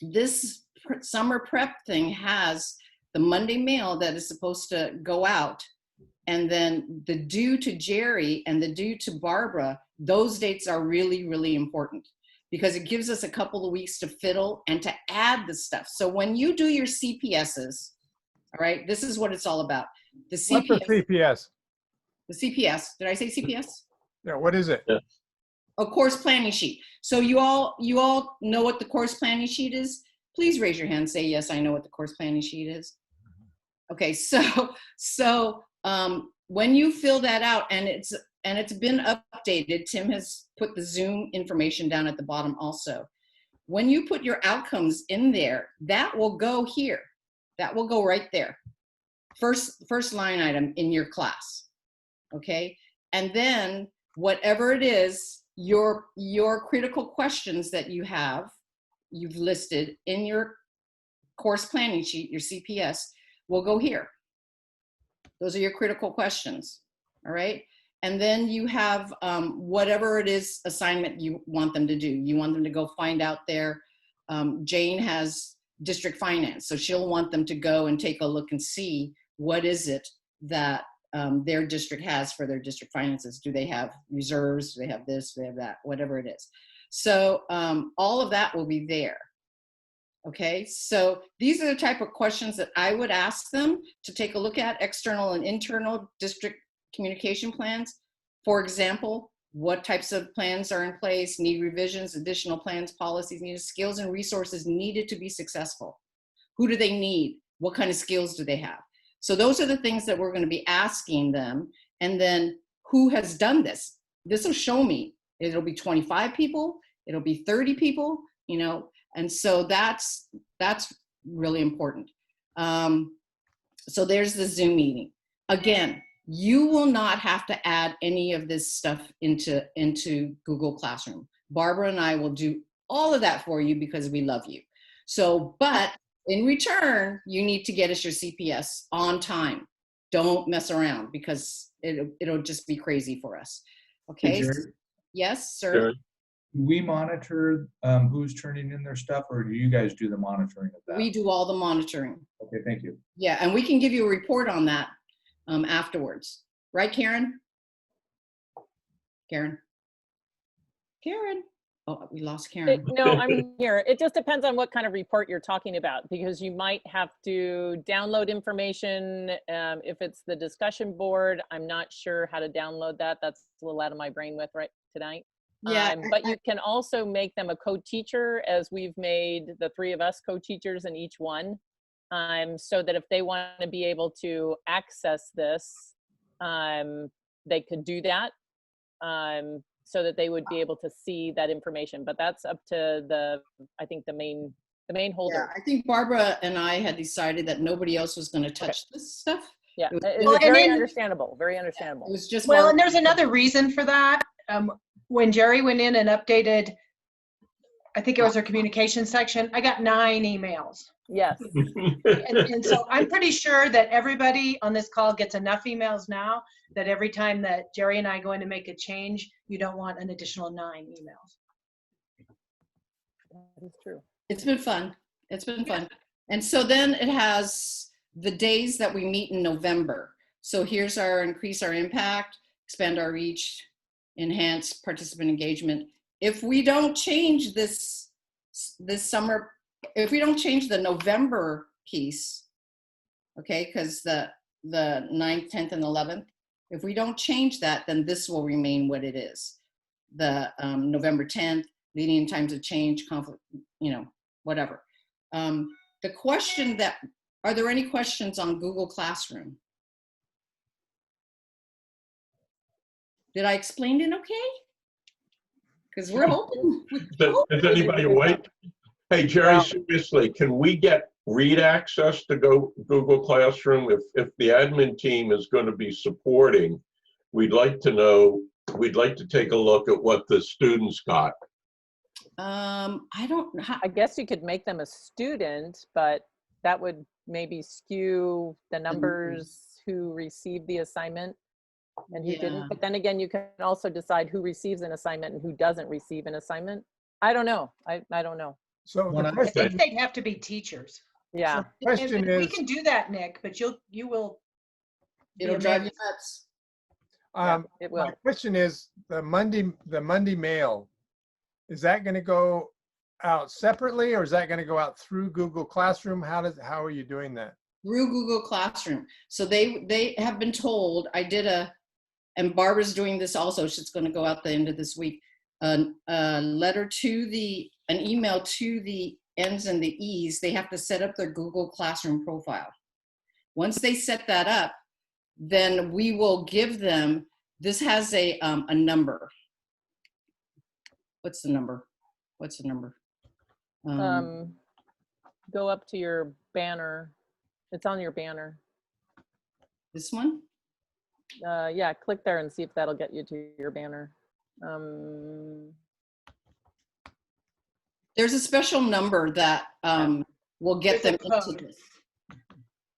This summer prep thing has the Monday mail that is supposed to go out, and then the due to Jerry and the due to Barbara, those dates are really, really important because it gives us a couple of weeks to fiddle and to add the stuff. So when you do your CPSs, all right, this is what it's all about. The CPS. What's the CPS? The CPS. Did I say CPS? Yeah, what is it? Yeah. A course planning sheet. So you all know what the course planning sheet is? Please raise your hand, say, yes, I know what the course planning sheet is. Okay, so when you fill that out, and it's been updated, Tim has put the Zoom information down at the bottom also. When you put your outcomes in there, that will go here. That will go right there. First line item in your class, okay? And then whatever it is, your critical questions that you've listed in your course planning sheet, your CPS, will go here. Those are your critical questions, all right? And then you have whatever it is assignment you want them to do. You want them to go find out their, Jane has district finance, so she'll want them to go and take a look and see what is it that their district has for their district finances. Do they have reserves? Do they have this? Do they have that? Whatever it is. So all of that will be there. Okay, so these are the type of questions that I would ask them to take a look at, external and internal district communication plans. For example, what types of plans are in place, need revisions, additional plans, policies needed, skills and resources needed to be successful. Who do they need? What kind of skills do they have? So those are the things that we're going to be asking them. And then who has done this? This will show me. It'll be 25 people. It'll be 30 people, you know, and so that's really important. So there's the Zoom meeting. Again, you will not have to add any of this stuff into Google Classroom. Barbara and I will do all of that for you because we love you. So, but in return, you need to get us your CPS on time. Don't mess around because it'll just be crazy for us. Okay. Hey, Jerry? Yes, sir. Jerry? Do we monitor who's turning in their stuff, or do you guys do the monitoring of that? We do all the monitoring. Okay, thank you. Yeah, and we can give you a report on that afterwards. Right, Karen? Karen? Karen? Oh, we lost Karen. No, I'm here. It just depends on what kind of report you're talking about, because you might have to download information. If it's the discussion board, I'm not sure how to download that. That's a little out of my brainwave right tonight. Yeah, but you can also make them a co-teacher, as we've made the three of us co-teachers in each one, so that if they want to be able to access this, they could do that, so that they would be able to see that information. But that's up to I think the main holder. Yeah, I think Barbara and I had decided that nobody else was going to touch this stuff. Yeah, It it's very then- understandable. Very understandable. It was just Well, Barbara. and there's another reason for that. When Jerry went in and updated, I think it was our communication section, I got 9 emails. Yes. And so I'm pretty sure that everybody on this call gets enough emails now that every time that Jerry and I go in to make a change, you don't want an additional 9 emails. That is true. It's been fun. It's been fun. And so then it has the days that we meet in November. So here's our increase our impact, expand our reach, enhance participant engagement. If we don't change this summer, if we don't change the November piece, okay, because the 9th, 10th, and 11th, if we don't change that, then this will remain what it is. The November 10th, leading in times of change, conflict, you know, whatever. The question that, are there any questions on Google Classroom? Did I explain it okay? Because we're hoping. Is anybody awake? Hey, Jerry, seriously, can we get read access to Google Classroom? If the admin team is going to be supporting, we'd like to know, we'd like to take a look at what the students got. I don't know. I guess you could make them a student, but that would maybe skew the numbers who received the assignment and who didn't. But then again, you can also decide who receives an assignment and who doesn't receive an assignment. I don't know. I don't know. So the I question, think they'd have to be teachers. Yeah. question And we is, can do that, Nick, but you will. be It'll drive you amazed. nuts. It will. my question is, the Monday mail, is that going to go out separately, or is that going to go out through Google Classroom? How are you doing that? Through Google Classroom. So they have been told, and Barbara's doing this also, she's going to go out the end of this week, an email to the N's and the E's. They have to set up their Google Classroom profile. Once they set that up, then we will give them, this has a number. What's the number? What's the number? Go up to your banner. It's on your banner. This one? Yeah, click there and see if that'll get you to your banner. There's a special number that will get them There's a into code. this.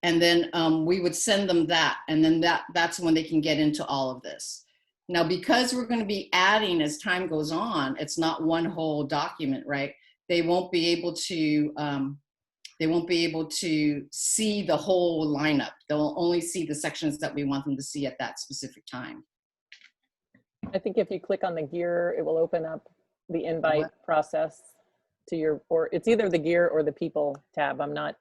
And then we would send them that, and then that's when they can get into all of this. Now, because we're going to be adding as time goes on, it's not one whole document, right? They won't be able to see the whole lineup. They'll only see the sections that we want them to see at that specific time. I think if you click on the gear, it will open up the invite process to your, or it's either the gear or the people tab. I'd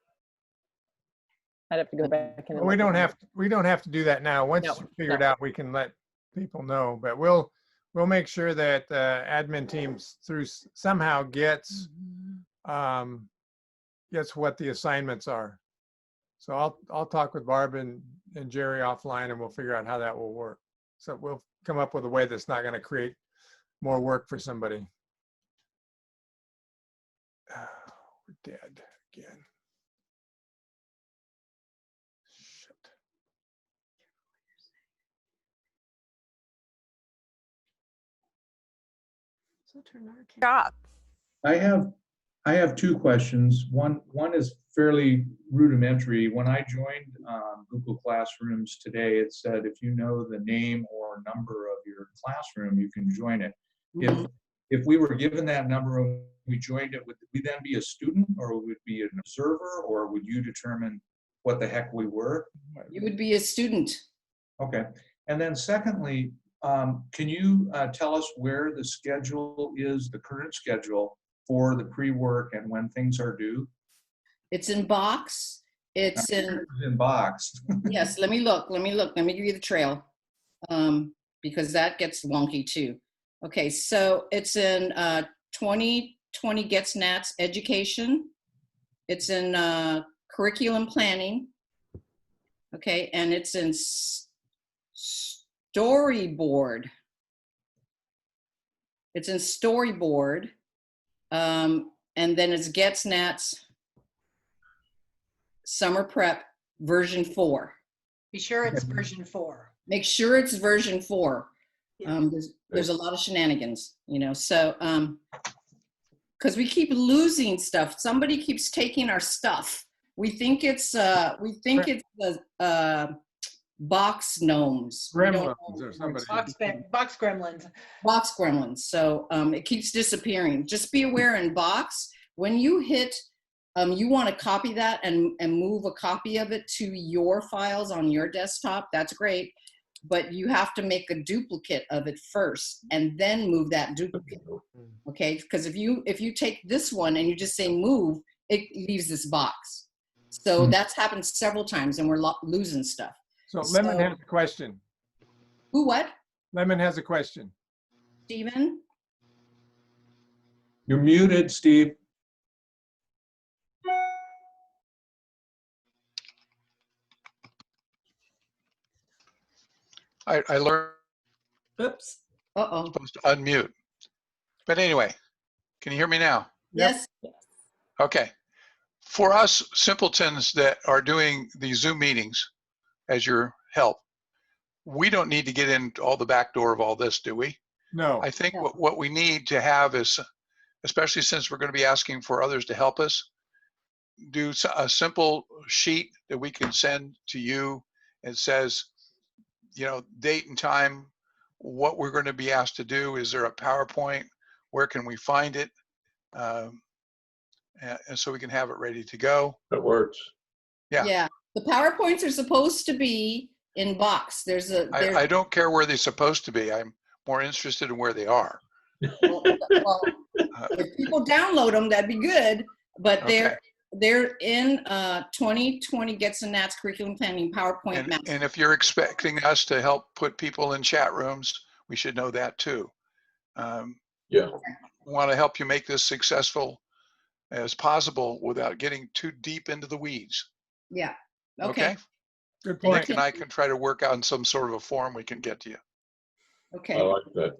have to go back and We don't have to do that now. Once No, you figure it no. out, we can let people know, but we'll make sure that admin teams somehow gets what the assignments are. So I'll talk with Barb and Jerry offline, and we'll figure out how that will work. So we'll come up with a way that's not going to create more work for somebody. We're dead again. Shit. Job. I have two questions. One is fairly rudimentary. When I joined Google Classrooms today, it said if you know the name or number of your classroom, you can join it. If we were given that number and we joined it, would we then be a student, or would we be an observer, or would you determine what the heck we were? You would be a student. Okay. And then secondly, can you tell us where the schedule is, the current schedule for the pre-work and when things are due? It's in Box. It's in Box. Yes, let me look. Let me give you the trail, because that gets wonky too. Okay, so it's in 2020 Gets Nats Education. It's in Curriculum Planning. Okay, and it's in Storyboard. It's in Storyboard. And then it's Gets Nats Summer Prep version 4. Be sure it's version 4. Make sure it's version 4. There's a lot of shenanigans, so because we keep losing stuff. Somebody keeps taking our stuff. We think it's the box gnomes. Gremlins or somebody. Box gremlins. Box gremlins. So it keeps disappearing. Just be aware in Box, when you hit, you want to copy that and move a copy of it to your files on your desktop. That's great. But you have to make a duplicate of it first and then move that duplicate. Okay, because if you take this one and you just say move, it leaves this box. So that's happened several times and we're losing stuff. So Lemon has a question. Who what? Lemon has a question. Stephen? You're muted, Steve. I learned Oops. Uh-oh. supposed to unmute. But anyway, can you hear me now? Yes. Okay. For us simpletons that are doing these Zoom meetings as your help, we don't need to get into all the back door of all this, do we? No. I think what we need to have is, especially since we're going to be asking for others to help us, do a simple sheet that we can send to you. It says, date and time, what we're going to be asked to do. Is there a PowerPoint? Where can we find it? And so we can have it ready to go. That works. Yeah. The PowerPoints are supposed to be in Box. I don't care where they're supposed to be. I'm more interested in where they are. Well, if people download them, that'd be good. But they're in 2020 Gets and Nats Curriculum Planning PowerPoint. And if you're expecting us to help put people in chat rooms, we should know that too. Yeah. We want to help you make this successful as possible without getting too deep into the weeds. Yeah. Okay. Good point. Nick and I can try to work out some sort of a form we can get to you. Okay. I like that.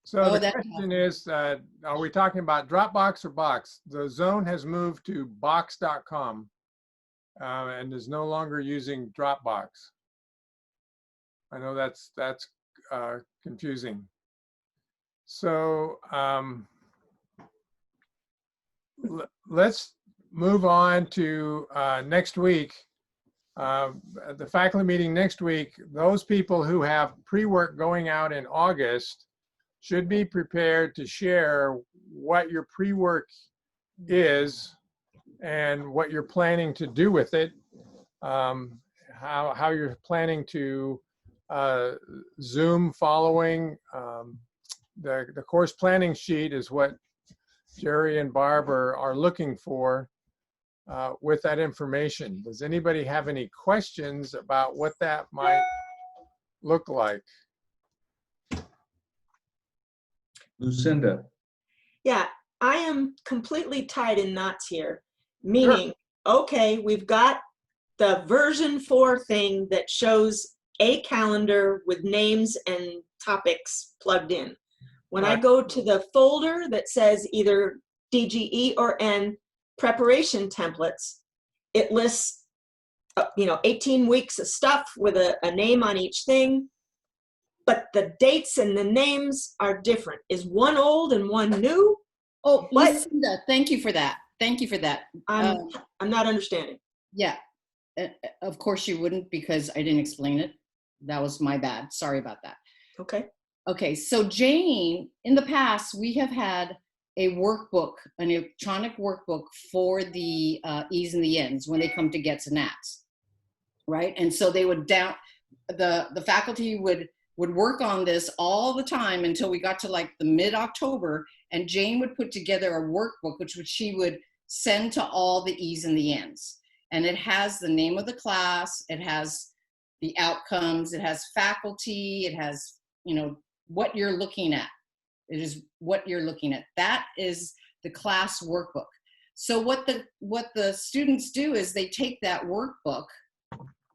So the question is, are we talking about Dropbox or Box? The zone has moved to box.com and is no longer using Dropbox. I know that's confusing. So let's move on to next week. The faculty meeting next week, those people who have pre-work going out in August should be prepared to share what your pre-work is and what you're planning to do with it, how you're planning to Zoom following. The course planning sheet is what Jerry and Barb are looking for with that information. Does anybody have any questions about what that might look like? Lucinda. Yeah, I am completely tied in knots here, meaning, okay, we've got the version 4 thing that shows a calendar with names and topics plugged in. When I go to the folder that says either DGE or N preparation templates, it lists 18 weeks of stuff with a name on each thing, but the dates and the names are different. Is one old and one new? Oh, What? Lucinda, thank you for that. Thank you for that. I'm not understanding. Yeah, of course you wouldn't, because I didn't explain it. That was my bad. Sorry about that. Okay. Okay, so Jane, in the past, we have had a workbook, an electronic workbook for the E's and the N's when they come to GETS and NATS, right? And so they would the faculty would work on this all the time until we got to like the mid-October, and Jane would put together a workbook, which she would send to all the E's and the N's. And it has the name of the class, it has the outcomes, it has faculty, it has, what you're looking at. It is what you're looking at. That is the class workbook. So what the students do is they take that workbook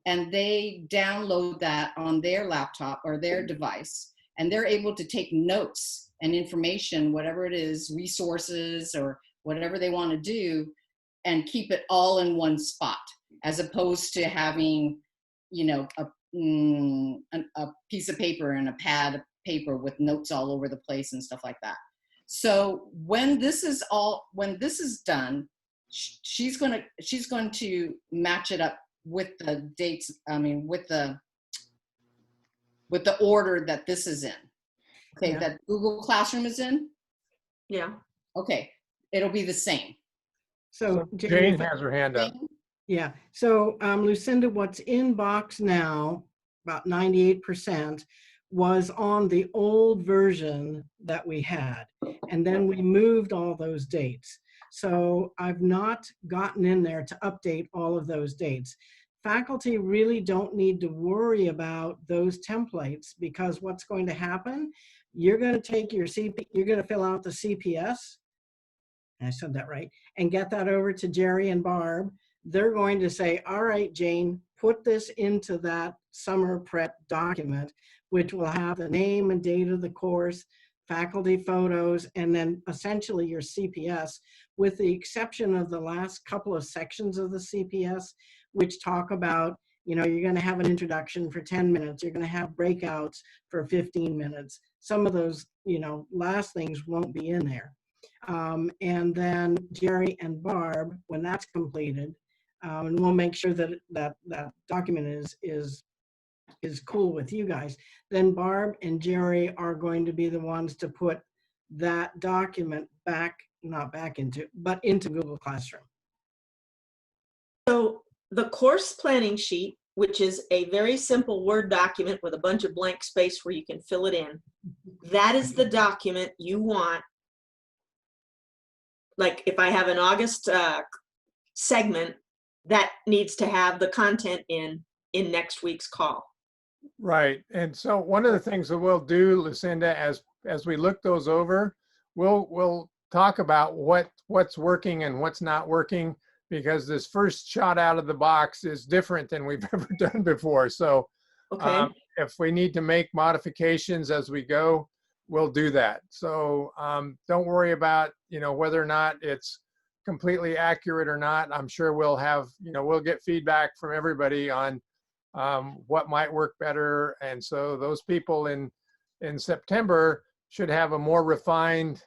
and they download that on their laptop or their device, and they're able to take notes and information, whatever it is, resources or whatever they want to do, and keep it all in one spot, as opposed to having, a piece of paper and a pad of paper with notes all over the place and stuff like that. So when this is done, she's going to match it up with the dates. I mean, with the order that this is in. Okay, yeah. That Google Classroom is in. Yeah. Okay, it'll be the same. So Jane has her hand up. Yeah. So Lucinda, what's in box now, about 98%, was on the old version that we had. And then we moved all those dates. So I've not gotten in there to update all of those dates. Faculty really don't need to worry about those templates, because what's going to happen, you're going to take your you're going to fill out the CPS, I said that right, and get that over to Jerry and Barb. They're going to say, all right, Jane, put this into that summer prep document, which will have the name and date of the course, faculty photos, and then essentially your CPS, with the exception of the last couple of sections of the CPS, which talk about, you're going to have an introduction for 10 minutes, you're going to have breakouts for 15 minutes. Some of those, last things won't be in there. And then Jerry and Barb, when that's completed, and we'll make sure that that document is cool with you guys, then Barb and Jerry are going to be the ones to put that document into Google Classroom. So the course planning sheet, which is a very simple Word document with a bunch of blank space where you can fill it in, that is the document you want. Like if I have an August segment, that needs to have the content in next week's call. Right. And so one of the things that we'll do, Lucinda, as we look those over, we'll talk about what's working and what's not working, because this first shot out of the box is different than we've ever done before. So okay. If we need to make modifications as we go, we'll do that. So don't worry about, whether or not it's completely accurate or not. I'm sure we'll have, we'll get feedback from everybody on what might work better. And so those people in September should have a more refined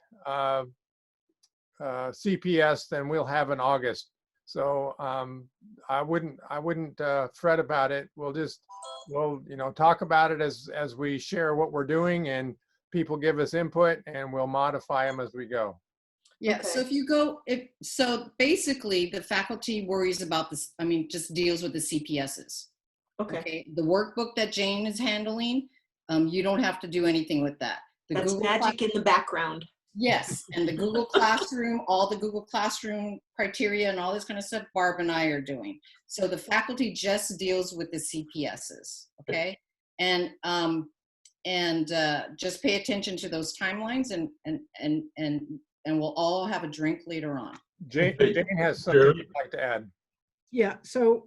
CPS than we'll have in August. So I wouldn't fret about it. We'll talk about it as we share what we're doing, and people give us input, and we'll modify them as we go. Yeah, so if you go, so basically the faculty worries about this, I mean, just deals with the CPSs. Okay. The workbook that Jane is handling, you don't have to do anything with that. That's magic in the background. Yes, and the Google Classroom, all the Google Classroom criteria and all this kind of stuff, Barb and I are doing. So the faculty just deals with the CPSs, okay? And just pay attention to those timelines, and we'll all have a drink later on. Jane has something you'd like to add. Yeah, so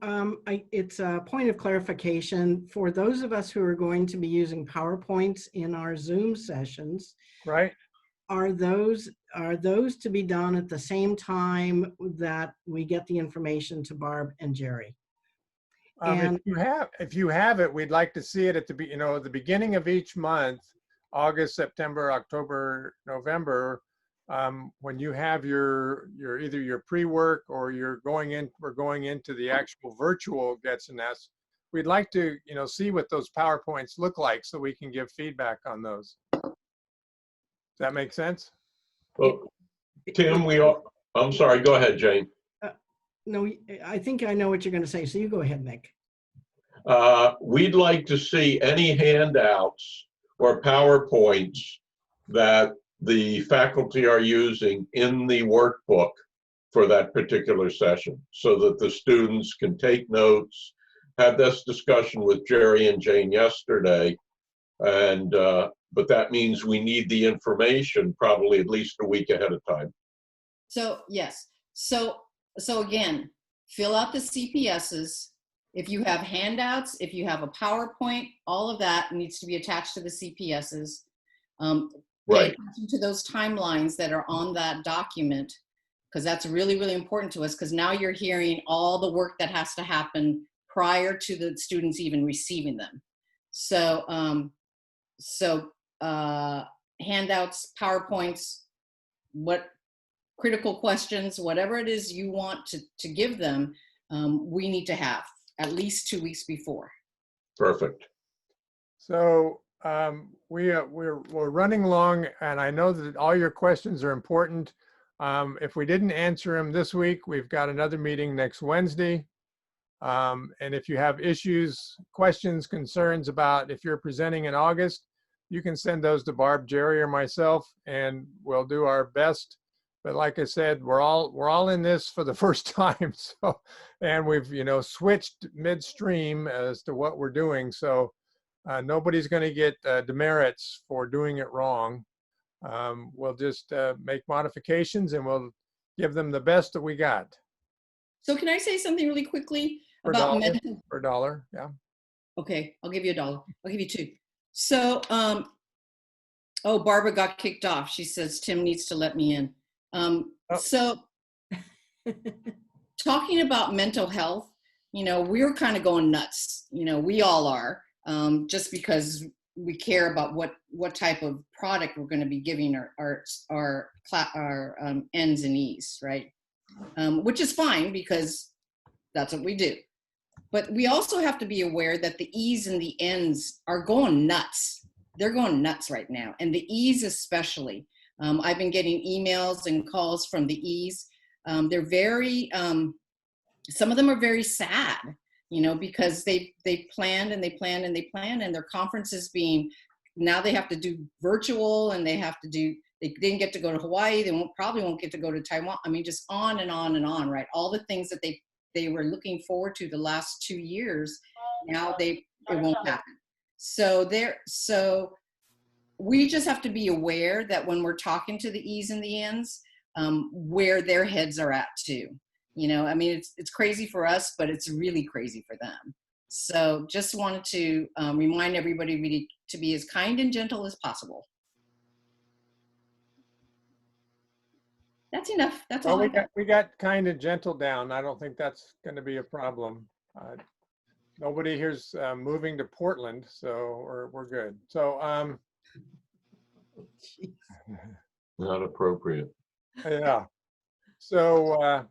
it's a point of clarification for those of us who are going to be using PowerPoints in our Zoom sessions. Right. Are those to be done at the same time that we get the information to Barb and Jerry? And if you have it, we'd like to see it at the the beginning of each month, August, September, October, November. When you have your either your pre-work or we're going into the actual virtual Gets and Nets, we'd like to see what those PowerPoints look like so we can give feedback on those. Does that make sense? Well, Tim, I'm sorry, go ahead, Jane. No, I think I know what you're going to say, so you go ahead, Nick. We'd like to see any handouts or PowerPoints that the faculty are using in the workbook for that particular session, so that the students can take notes. Had this discussion with Jerry and Jane yesterday, and but that means we need the information probably at least a week ahead of time. So yes, so again, fill out the CPSs. If you have handouts, if you have a PowerPoint, all of that needs to be attached to the CPSs. Pay attention to those timelines that are on that document, because that's really, really important to us, because now you're hearing all the work that has to happen prior to the students even receiving them. So, handouts, PowerPoints, what critical questions, whatever it is you want to give them, we need to have at least 2 weeks before. Perfect. So we're running long, and I know that all your questions are important. If we didn't answer them this week, we've got another meeting next Wednesday. And if you have issues, questions, concerns about if you're presenting in August, you can send those to Barb, Jerry, or myself, and we'll do our best. But like I said, we're all in this for the first time. So, and we've switched midstream as to what we're doing. So nobody's going to get demerits for doing it wrong. We'll just make modifications, and we'll give them the best that we got. So can I say something really quickly about mental? For $1, yeah. Okay, I'll give you $1. I'll give you 2. So, oh, Barbara got kicked off. She says Tim needs to let me in. So, talking about mental health, we're kind of going nuts. We all are, just because we care about what type of product we're going to be giving our N's and E's, right? Which is fine, because that's what we do. But we also have to be aware that the E's and the N's are going nuts. They're going nuts right now. And the E's especially. I've been getting emails and calls from the E's. They're very, some of them are very sad, because they planned and they planned and they planned, and their conferences now they have to do virtual, and they didn't get to go to Hawaii. They probably won't get to go to Taiwan. I mean, just on and on and on, right? All the things that they were looking forward to the last 2 years, now it won't happen. So we just have to be aware that when we're talking to the E's and the N's, where their heads are at too. I mean, it's crazy for us, but it's really crazy for them. So just wanted to remind everybody to be as kind and gentle as possible. That's enough. That's all. We got kind and gentle down. I don't think that's going to be a problem. Nobody here's moving to Portland, so we're good. So Not appropriate. yeah. So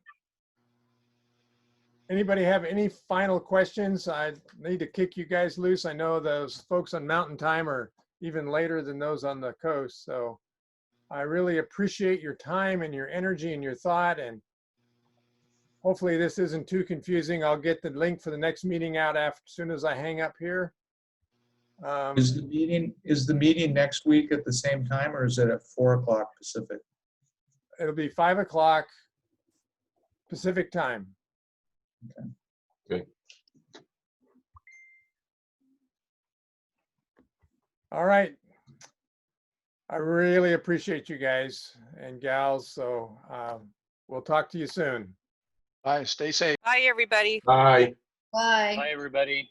anybody have any final questions? I need to kick you guys loose. I know those folks on Mountain Time are even later than those on the coast. So I really appreciate your time and your energy and your thought. And hopefully this isn't too confusing. I'll get the link for the next meeting out as soon as I hang up here. Is the meeting next week at the same time, or is it at 4 o'clock Pacific? It'll be 5 o'clock Pacific time. Okay. All right. I really appreciate you guys and gals. So we'll talk to you soon. Bye, stay safe. Bye, everybody. Bye. Bye. Bye, everybody.